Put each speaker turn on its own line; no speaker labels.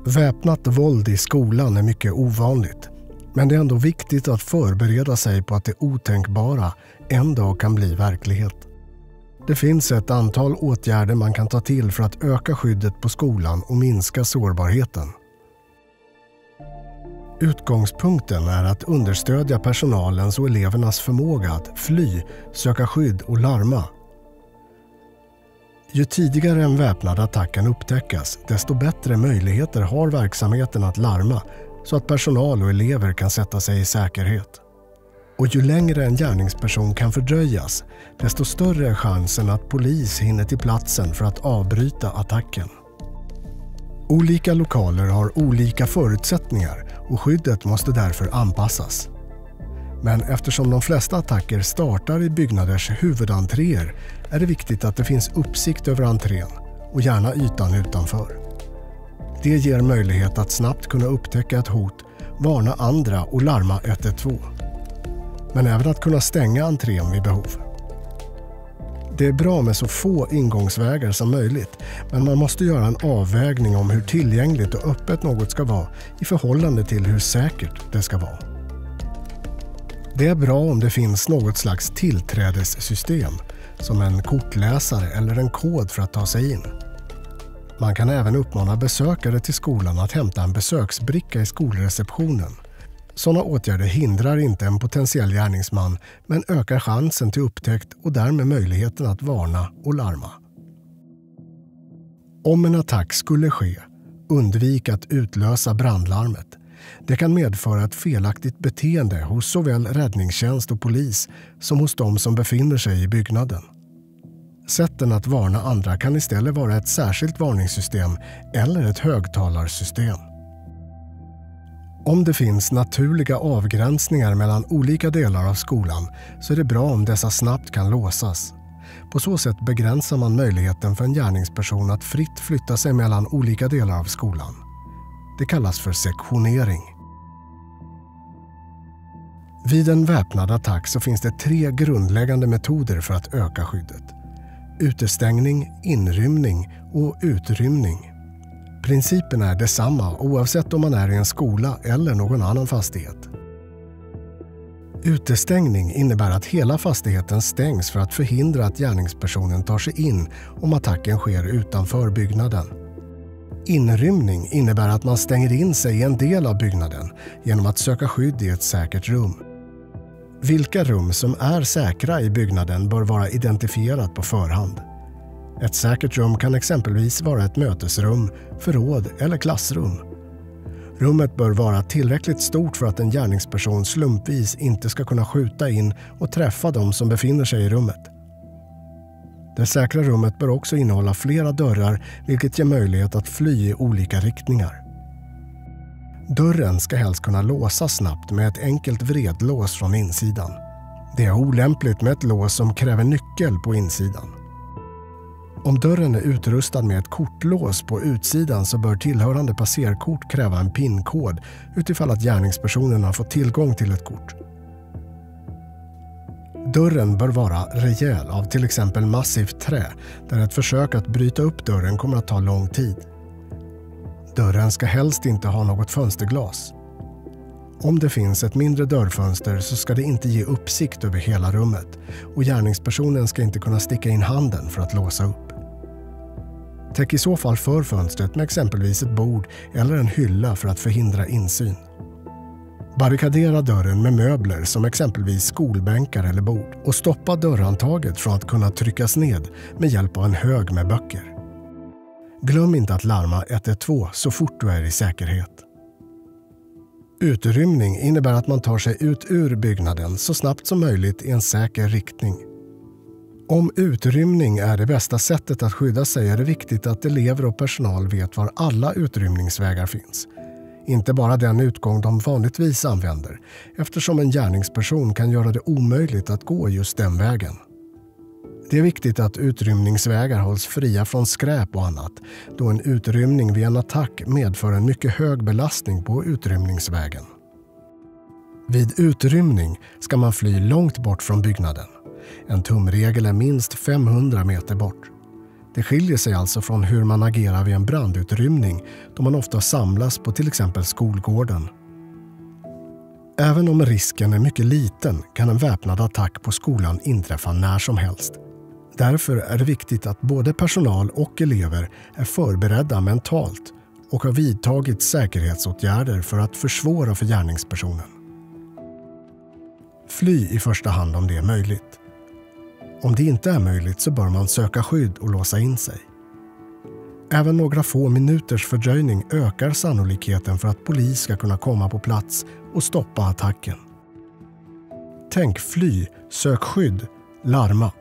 Väpnat våld i skolan är mycket ovanligt, men det är ändå viktigt att förbereda sig på att det otänkbara en dag kan bli verklighet. Det finns ett antal åtgärder man kan ta till för att öka skyddet på skolan och minska sårbarheten. Utgångspunkten är att understödja personalens och elevernas förmåga att fly, söka skydd och larma. Ju tidigare en väpnad attack kan upptäckas, desto bättre möjligheter har verksamheten att larma så att personal och elever kan sätta sig i säkerhet. Och ju längre en gärningsperson kan fördröjas, desto större är chansen att polis hinner till platsen för att avbryta attacken. Olika lokaler har olika förutsättningar och skyddet måste därför anpassas. Men eftersom de flesta attacker startar i byggnaders huvudentréer är det viktigt att det finns uppsikt över entrén och gärna ytan utanför. Det ger möjlighet att snabbt kunna upptäcka ett hot, varna andra och larma 112. Men även att kunna stänga entrén vid behov. Det är bra med så få ingångsvägar som möjligt, men man måste göra en avvägning om hur tillgängligt och öppet något ska vara i förhållande till hur säkert det ska vara. Det är bra om det finns något slags tillträdessystem, som en kortläsare eller en kod för att ta sig in. Man kan även uppmana besökare till skolan att hämta en besöksbricka i skolreceptionen. Sådana åtgärder hindrar inte en potentiell gärningsman men ökar chansen till upptäckt och därmed möjligheten att varna och larma. Om en attack skulle ske, undvik att utlösa brandlarmet. Det kan medföra ett felaktigt beteende hos såväl räddningstjänst och polis som hos de som befinner sig i byggnaden. Sätten att varna andra kan istället vara ett särskilt varningssystem eller ett högtalarsystem. Om det finns naturliga avgränsningar mellan olika delar av skolan så är det bra om dessa snabbt kan låsas. På så sätt begränsar man möjligheten för en gärningsperson att fritt flytta sig mellan olika delar av skolan. Det kallas för sektionering. Vid en väpnad attack så finns det 3 grundläggande metoder för att öka skyddet. Utestängning, inrymning och utrymning. Principen är detsamma oavsett om man är i en skola eller någon annan fastighet. Utestängning innebär att hela fastigheten stängs för att förhindra att gärningspersonen tar sig in om attacken sker utanför byggnaden. Inrymning innebär att man stänger in sig i en del av byggnaden genom att söka skydd i ett säkert rum. Vilka rum som är säkra i byggnaden bör vara identifierat på förhand. Ett säkert rum kan exempelvis vara ett mötesrum, förråd eller klassrum. Rummet bör vara tillräckligt stort för att en gärningsperson slumpvis inte ska kunna skjuta in och träffa de som befinner sig i rummet. Det säkra rummet bör också innehålla flera dörrar, vilket ger möjlighet att fly i olika riktningar. Dörren ska helst kunna låsas snabbt med ett enkelt vredlås från insidan. Det är olämpligt med ett lås som kräver nyckel på insidan. Om dörren är utrustad med ett kortlås på utsidan så bör tillhörande passerkort kräva en PIN-kod utifall att gärningspersonen har fått tillgång till ett kort. Dörren bör vara rejäl av till exempel massivt trä där ett försök att bryta upp dörren kommer att ta lång tid. Dörren ska helst inte ha något fönsterglas. Om det finns ett mindre dörrfönster så ska det inte ge uppsikt över hela rummet och gärningspersonen ska inte kunna sticka in handen för att låsa upp. Täck i så fall för fönstret med exempelvis ett bord eller en hylla för att förhindra insyn. Barrikadera dörren med möbler som exempelvis skolbänkar eller bord och stoppa dörrhandtaget från att kunna tryckas ned med hjälp av en hög med böcker. Glöm inte att larma 112 så fort du är i säkerhet. Utrymning innebär att man tar sig ut ur byggnaden så snabbt som möjligt i en säker riktning. Om utrymning är det bästa sättet att skydda sig är det viktigt att elever och personal vet var alla utrymningsvägar finns. Inte bara den utgång de vanligtvis använder, eftersom en gärningsperson kan göra det omöjligt att gå just den vägen. Det är viktigt att utrymningsvägar hålls fria från skräp och annat, då en utrymning vid en attack medför en mycket hög belastning på utrymningsvägen. Vid utrymning ska man fly långt bort från byggnaden. En tumregel är minst 500 meter bort. Det skiljer sig alltså från hur man agerar vid en brandutrymning då man ofta samlas på till exempel skolgården. Även om risken är mycket liten kan en väpnad attack på skolan inträffa när som helst. Därför är det viktigt att både personal och elever är förberedda mentalt och har vidtagit säkerhetsåtgärder för att försvåra för gärningspersonen. Fly i första hand om det är möjligt. Om det inte är möjligt så bör man söka skydd och låsa in sig. Även några få minuters fördröjning ökar sannolikheten för att polis ska kunna komma på plats och stoppa attacken. Tänk fly, sök skydd, larma.